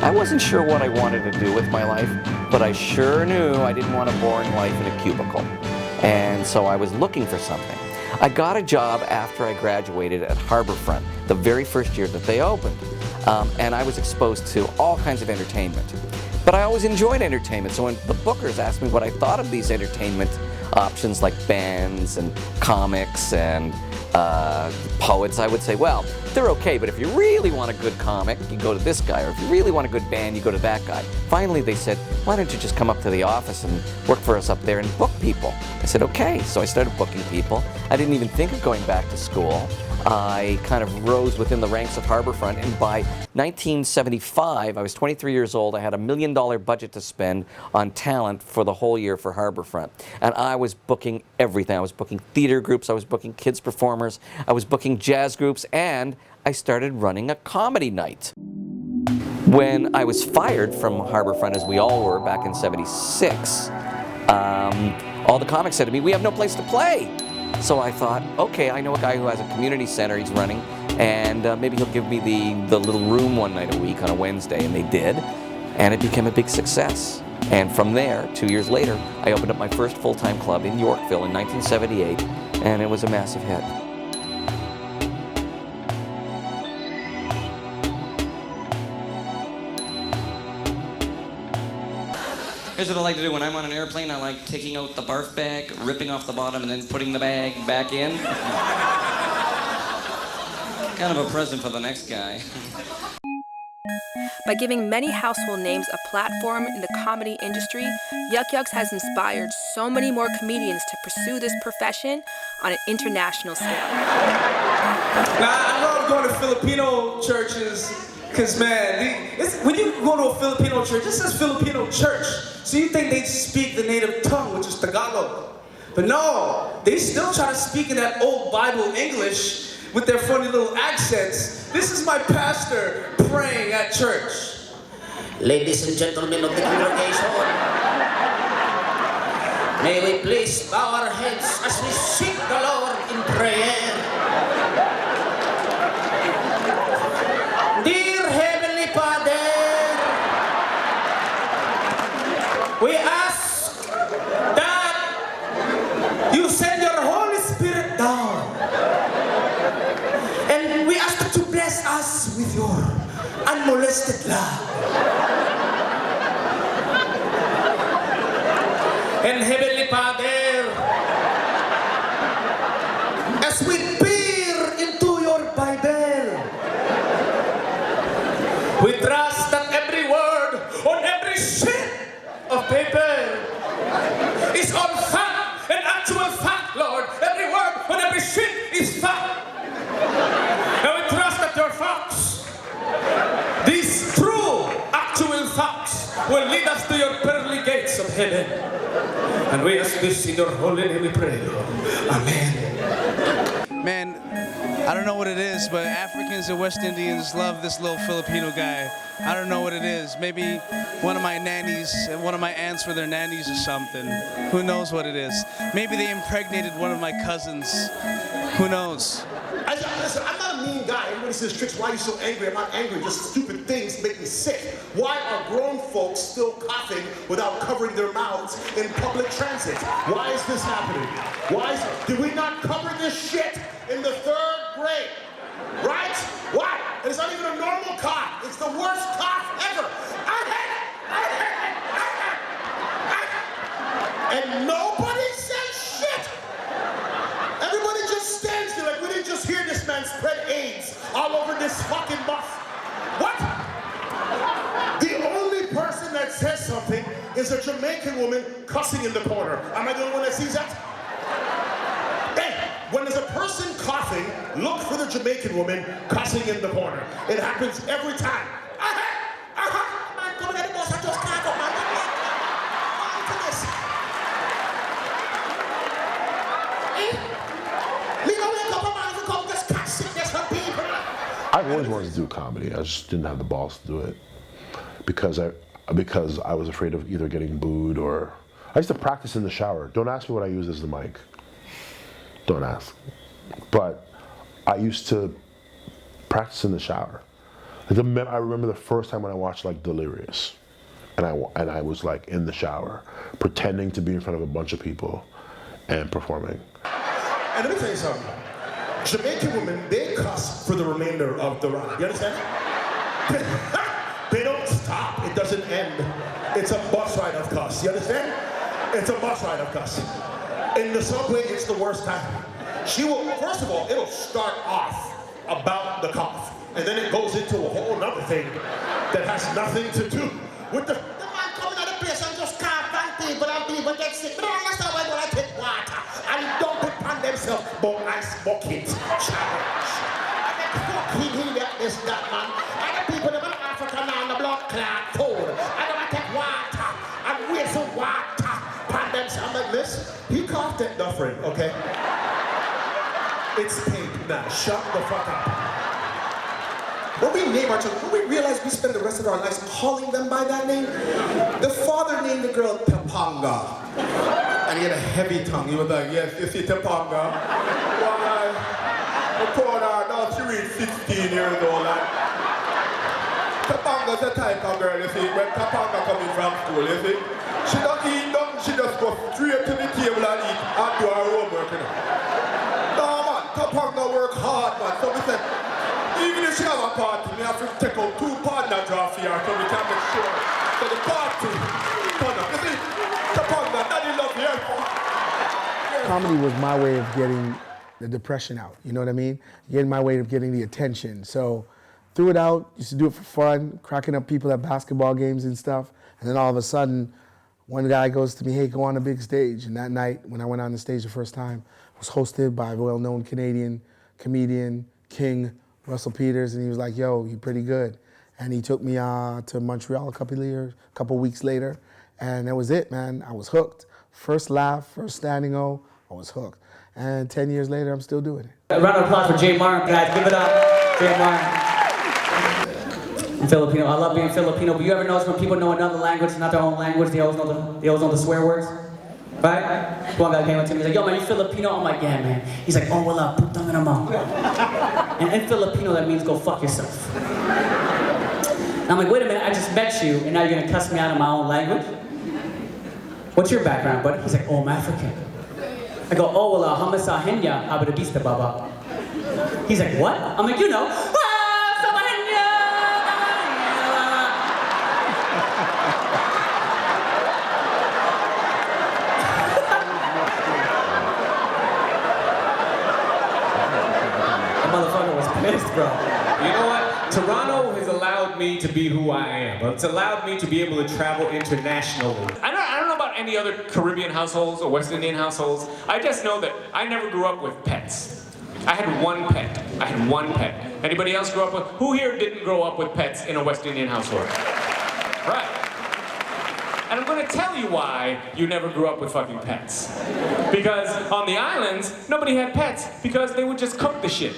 I wasn't sure what I wanted to do with my life, but I sure knew I didn't want a boring life in a cubicle. And so I was looking for something. I got a job after I graduated at Harbourfront, the very first year that they opened. And I was exposed to all kinds of entertainment. But I always enjoyed entertainment, so when the bookers asked me what I thought of these entertainment options like bands and comics and poets, I would say, well, they're okay, but if you really want a good comic, you go to this guy, or if you really want a good band, you go to that guy. Finally, they said, why don't you just come up to the office and work for us up there and book people? I said, okay. So I started booking people. I didn't even think of going back to school. I kind of rose within the ranks of Harbourfront, and by 1975, I was 23 years old. I had $1 million budget to spend on talent for the whole year for Harbourfront. And I was booking everything. I was booking theater groups, I was booking kids performers, I was booking jazz groups, and I started running a comedy night. When I was fired from Harbourfront, as we all were back in '76, all the comics said to me, we have no place to play. So I thought, okay, I know a guy who has a community center he's running, and maybe he'll give me the little room one night a week on a Wednesday, and they did, and it became a big success. And from there, 2 years later, I opened up my first full-time club in Yorkville in 1978, and it was a massive hit. Here's what I like to do when I'm on an airplane. I like taking out the barf bag, ripping off the bottom, and then putting the bag back in. Kind of a present for the next guy. By giving many household names a platform in the comedy industry, Yuck Yucks has inspired so many more comedians to pursue this profession on an international scale. Now, I love going to Filipino churches because, man, when you go to a Filipino church, it says Filipino church, so you think they speak the native tongue, which is Tagalog. But no, they still try to speak in that old Bible English with their funny little accents. This is my pastor praying at church. Ladies and gentlemen of the congregation, may we please bow our heads as we seek the Lord in prayer. Dear Heavenly Father, we ask that you send your Holy Spirit down. And we ask that you bless us with your unmolested love. And Heavenly Father, as we peer into your Bible, we trust that every word on every sheet of paper is on fact and actual fact, Lord. Every word on every sheet is fact. And we trust that your facts, these true, actual facts, will lead us to your pearly gates of heaven. And we ask this in your holy name we pray, Lord. Amen. Man, I don't know what it is, but Africans and West Indians love this little Filipino guy. I don't know what it is. Maybe one of my nannies and one of my aunts were their nannies or something. Who knows what it is? Maybe they impregnated one of my cousins. Who knows? Listen, I'm not a mean guy. Everybody says, Trix, why are you so angry? I'm not angry. Just stupid things make me sick. Why are grown folks still coughing without covering their mouths in public transit? Why is this happening? Did we not cover this shit in the 3rd grade? Right? Why? And it's not even a normal cough. It's the worst cough ever. And nobody says shit. Everybody just stands there like we didn't just hear this man spread AIDS all over this fucking bus. What? The only person that says something is a Jamaican woman cussing in the corner. Am I the only one that sees that? Hey, when there's a person coughing, look for the Jamaican woman cussing in the corner. It happens every time. Man, come on, the boss, I just can't go, man. Listen to this. I've always wanted to do comedy. I just didn't have the balls to do it because I was afraid of either getting booed or... I used to practice in the shower. Don't ask me what I use as the mic. Don't ask. But I used to practice in the shower. I remember the first time when I watched like Delirious, and I was like in the shower, pretending to be in front of a bunch of people and performing. And let me tell you something. Jamaican women, they cuss for the remainder of the ride. You understand? They don't stop. It doesn't end. It's a bus ride of cuss. You understand? It's a bus ride of cuss. In the subway, it's the worst time. She will, first of all, it'll start off about the cough. And then it goes into a whole other thing that has nothing to do with the man coming out of the place and just cough and people get sick. But I don't understand why I take water and dump it on themselves. But I smoke it. Challenge. I get fucking heal this, that man. And the people in Africa now on the blood clot food. I don't take water and waste some water on themselves like this. He coughed at Dufferin, okay? It's pink now. Shut the fuck up. When we name our children, when we realize we spend the rest of our lives calling them by that name, the father named the girl Topanga. And he had a heavy tongue. He was like, yes, you see Topanga? Why? The poor now she reads 16 years old. And Topanga's a type of girl, you see, when Topanga coming from school, you see. She don't eat nothing, she just go straight to the table and eat and do her homework, you know. No man, Topanga work hard, man. So we said, even if she have a party, we have to take out 2 partner draw for her so we can make sure that the party turn up. You see, Comedy was my way of getting the depression out, you know what I mean? Getting my way of getting the attention. So threw it out, used to do it for fun, cracking up people at basketball games and stuff. And then all of a sudden, one guy goes to me, hey, go on a big stage. And that night, when I went on the stage the first time, it was hosted by a well-known Canadian comedian, King, Russell Peters, and he was like, yo, you're pretty good. And he took me to Montreal a couple weeks later, and that was it, man. I was hooked. First laugh, first standing O, I was hooked. And 10 years later, I'm still doing it. A round of applause for Jay Martin, guys. Give it up, Jay Martin. I'm Filipino. I love being Filipino, but you ever notice when people know another language, not their own language, they always know the swear words? Right? One guy came up to me, he's like, yo man, you Filipino? I'm like, yeah man. He's like, oh, wala, putang ina mo. And in Filipino, that means go fuck yourself. And I'm like, wait a minute, I just met you, and now you're gonna cuss me out in my own language? What's your background, buddy? He's like, oh, I'm African. I go, oh, well, hamasa henya, abadabista baba. He's like, what? I'm like, you know. The motherfucker was pissed, bro. You know what? Toronto has allowed me to be who I am. It's allowed me to be able to travel internationally. I don't know about any other Caribbean households or West Indian households. I just know that I never grew up with pets. I had one pet. Anybody else grew up with? Who here didn't grow up with pets in a West Indian household? Right. And I'm gonna tell you why you never grew up with fucking pets. Because on the islands, nobody had pets because they would just cook the shit.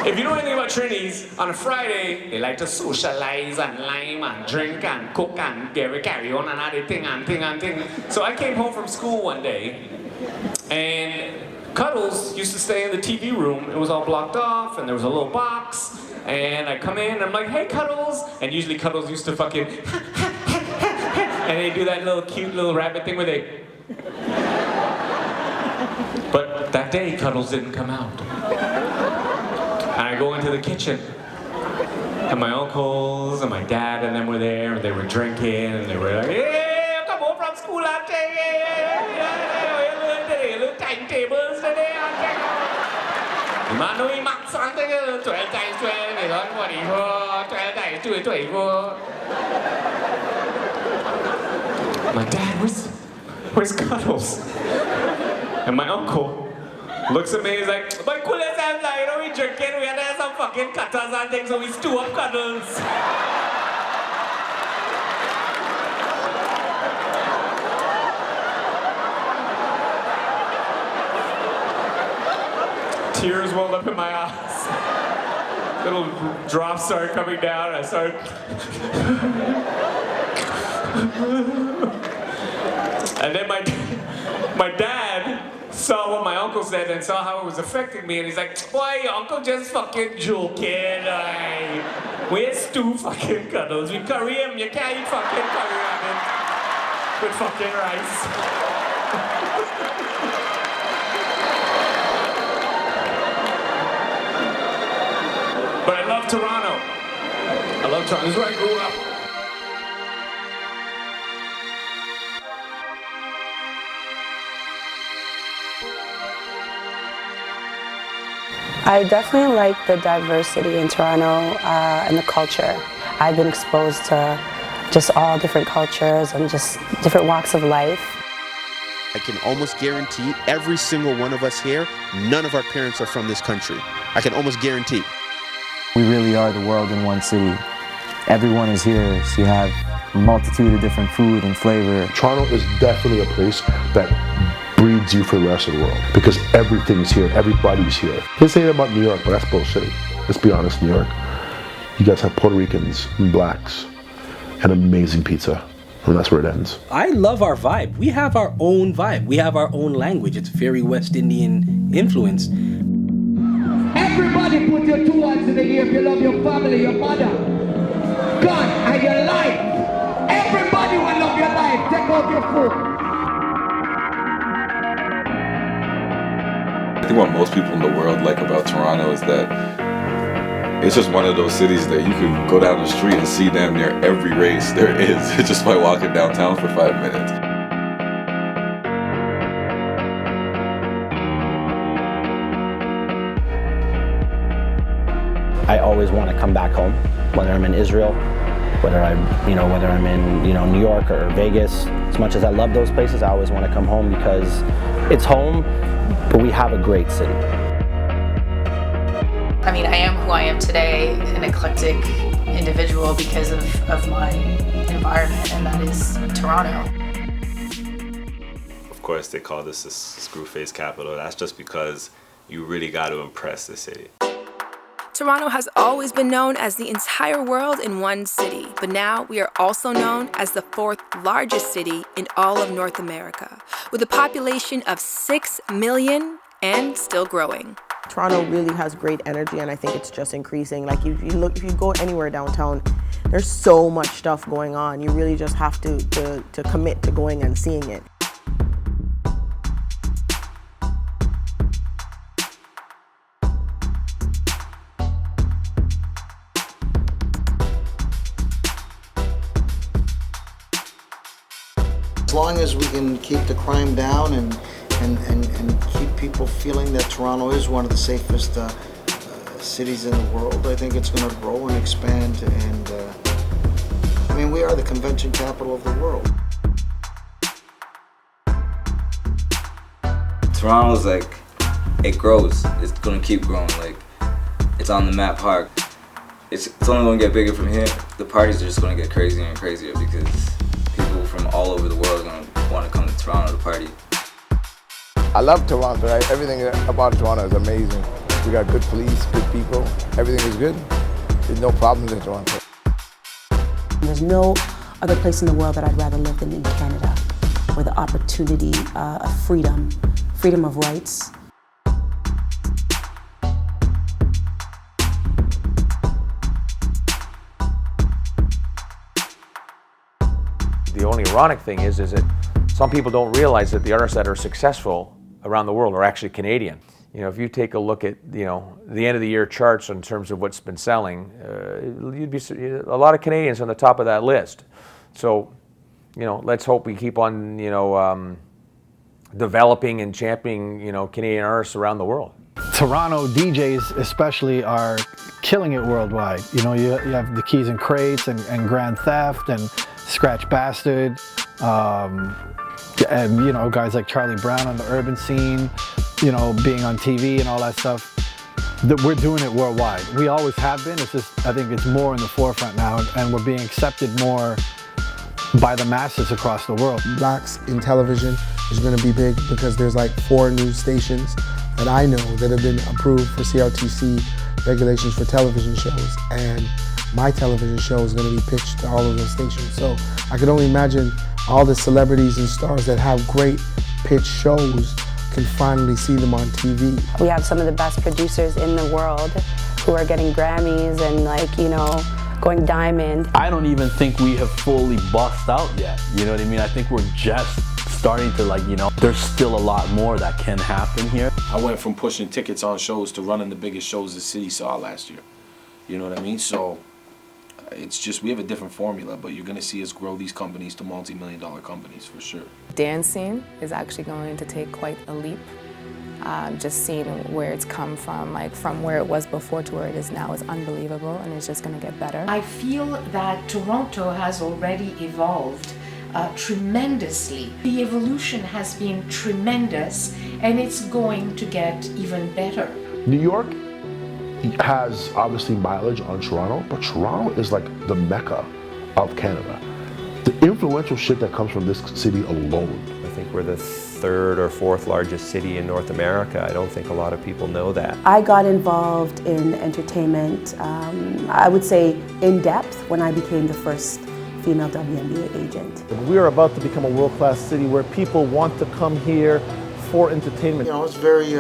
If you know anything about Trinis, on a Friday, they like to socialize and lime and drink and cook and carry on and other thing. So I came home from school one day, and Cuddles used to stay in the TV room. It was all blocked off, and there was a little box, and I come in, and I'm like, hey, Cuddles, and usually Cuddles used to fucking, and they do that little cute little rabbit thing where they, but that day, Cuddles didn't come out. And I go into the kitchen, and my uncles and my dad and them were there, and they were drinking, and they were like, hey, come home from school today, little timetables today, you man know he marks something, 12 times 12, 24, 12 times 2, 24. My dad, where's Cuddles? And my uncle looks at me, he's like, but cool as hell, you know, we drinking, we had to have some fucking cutters and things, so we stew up Cuddles. Tears welled up in my eyes. Little drops started coming down, I started... And then my dad saw what my uncle said and saw how it was affecting me, and he's like, boy, your uncle just fucking joking, where's two fucking Cuddles? We curry him, you can't eat fucking curry ramen with fucking rice. But I love Toronto. This is where I grew up. I definitely like the diversity in Toronto and the culture. I've been exposed to just all different cultures and just different walks of life. I can almost guarantee every single one of us here, none of our parents are from this country. I can almost guarantee. We really are the world in one city. Everyone is here, so you have a multitude of different food and flavor. Toronto is definitely a place that breeds you for the rest of the world because everything's here, everybody's here. They say that about New York, but that's bullshit. Let's be honest, New York. You guys have Puerto Ricans and blacks and amazing pizza, and that's where it ends. I love our vibe. We have our own vibe. We have our own language. It's very West Indian influence. Everybody put your two hands in the air if you love your family, your mother, God, and your life. Everybody will love your life. Take off your foot. I think what most people in the world like about Toronto is that it's just one of those cities that you can go down the street and see damn near every race there is just by walking downtown for 5 minutes. I always want to come back home, whether I'm in Israel, whether I'm in, New York or Vegas. As much as I love those places, I always want to come home because it's home, but we have a great city. I mean, I am who I am today, an eclectic individual because of my environment, and that is Toronto. Of course, they call this the Screwface capital. That's just because you really got to impress the city. Toronto has always been known as the entire world in one city, but now we are also known as the 4th largest city in all of North America, with a population of 6 million and still growing. Toronto really has great energy, and I think it's just increasing. Like if you go anywhere downtown, there's so much stuff going on. You really just have to commit to going and seeing it. As long as we can keep the crime down and keep people feeling that Toronto is one of the safest cities in the world, I think it's going to grow and expand. And I mean, we are the convention capital of the world. Toronto's like, it grows. It's going to keep growing. Like, it's on the map hard. It's only going to get bigger from here. The parties are just going to get crazier and crazier because people from all over the world are going to want to come to Toronto to party. I love Toronto, right? Everything about Toronto is amazing. We got good police, good people. Everything is good. There's no problems in Toronto. There's no other place in the world that I'd rather live than in Canada, where the opportunity of freedom of rights. The only ironic thing is that some people don't realize that the artists that are successful around the world are actually Canadian. You know, if you take a look at, the end of the year charts in terms of what's been selling, you'd be a lot of Canadians on the top of that list. So, let's hope we keep on, developing and championing, Canadian artists around the world. Toronto DJs especially are killing it worldwide. You have the Keys and Crates and Grand Theft and Scratch Bastard, and guys like Charlie Brown on the urban scene, being on TV and all that stuff. We're doing it worldwide. We always have been. It's just, I think it's more in the forefront now, and we're being accepted more by the masses across the world. Blacks in television is going to be big because there's like 4 news stations that I know that have been approved for CRTC regulations for television shows, and my television show is going to be pitched to all of those stations. So I can only imagine all the celebrities and stars that have great pitch shows can finally see them on TV. We have some of the best producers in the world who are getting Grammys and going diamond. I don't even think we have fully bust out yet. You know what I mean? I think we're just starting to there's still a lot more that can happen here. I went from pushing tickets on shows to running the biggest shows the city saw last year. You know what I mean? So it's just, we have a different formula, but you're gonna see us grow these companies to multi-million-dollar companies for sure. Dancing is actually going to take quite a leap. Just seeing where it's come from, from where it was before to where it is now is unbelievable, and it's just gonna get better. I feel that Toronto has already evolved tremendously. The evolution has been tremendous, and it's going to get even better. New York has obviously mileage on Toronto, but Toronto is like the mecca of Canada. The influential shit that comes from this city alone. I think we're the 3rd or 4th largest city in North America. I don't think a lot of people know that. I got involved in entertainment, I would say in depth, when I became the first female WNBA agent. We are about to become a world-class city where people want to come here for entertainment. It's very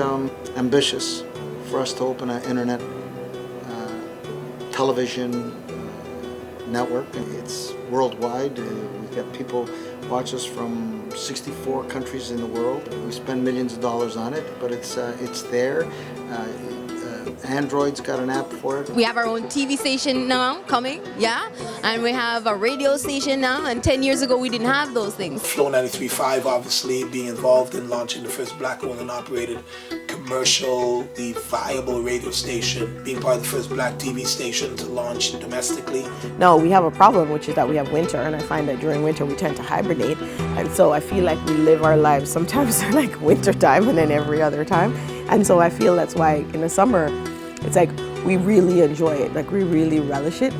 ambitious for us to open an internet television network. It's worldwide. We've got people watch us from 64 countries in the world. We spend millions of dollars on it, but it's there. Android's got an app for it. We have our own TV station now coming, yeah, and we have a radio station now, and 10 years ago we didn't have those things. Flow 93.5, obviously, being involved in launching the first black-owned and operated commercially viable radio station, being part of the first black TV station to launch domestically. No, we have a problem, which is that we have winter, and I find that during winter we tend to hibernate, and so I feel like we live our lives sometimes like winter time and then every other time, and so I feel that's why in the summer it's like we really enjoy it, like we really relish it.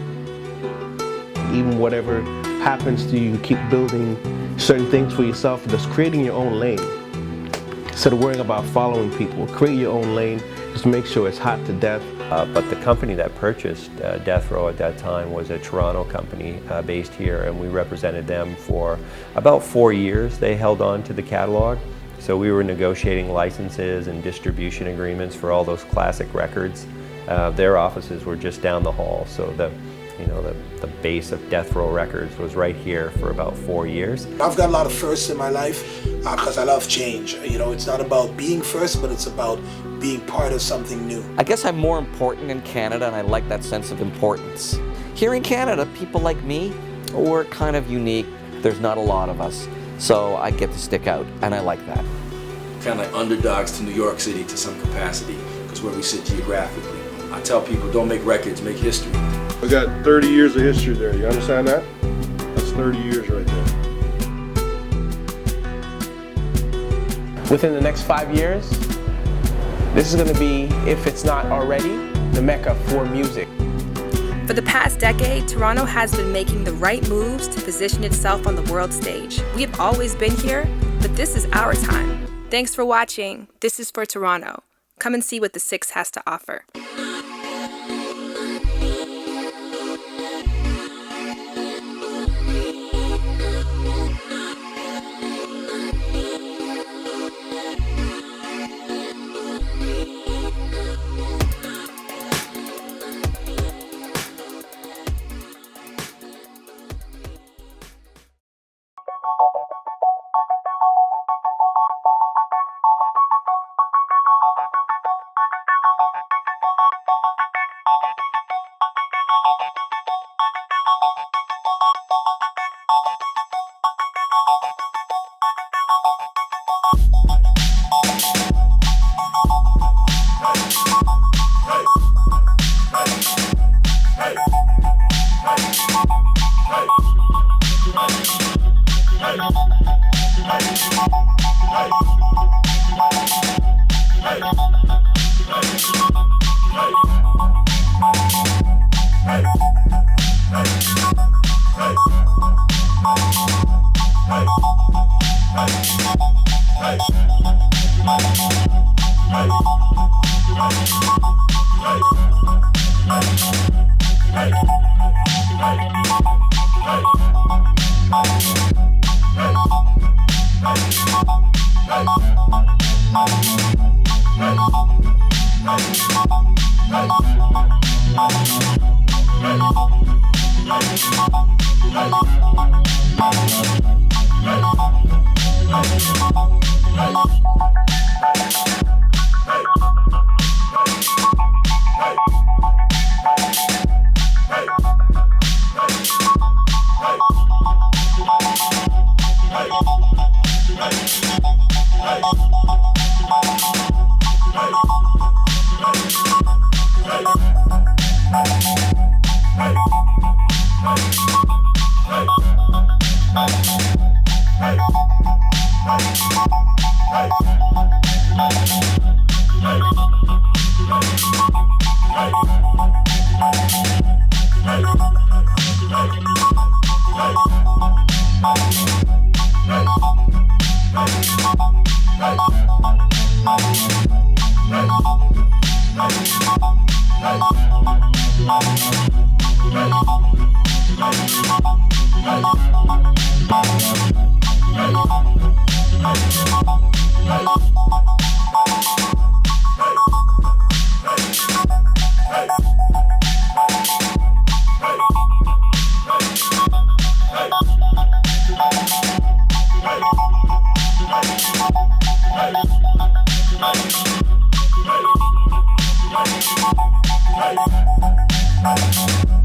Even whatever happens to you, keep building certain things for yourself, just creating your own lane. Instead of worrying about following people, create your own lane, just make sure it's hot to death. But the company that purchased Death Row at that time was a Toronto company based here, and we represented them for about 4 years. They held on to the catalog. So we were negotiating licenses and distribution agreements for all those classic records. Their offices were just down the hall, so the base of Death Row Records was right here for about 4 years. I've got a lot of firsts in my life because I love change. You know, it's not about being first, but it's about being part of something new. I guess I'm more important in Canada, and I like that sense of importance. Here in Canada, people like me, we're kind of unique. There's not a lot of us, so I get to stick out, and I like that. Kind of like underdogs to New York City to some capacity, because where we sit geographically. I tell people, don't make records, make history. We got 30 years of history there, you understand that? That's 30 years right there. Within the next 5 years, this is going to be, if it's not already, the mecca for music. For the past decade, Toronto has been making the right moves to position itself on the world stage. We have always been here, but this is our time. Thanks for watching. This is for Toronto. Come and see what the Six has to offer. Hey! relentless.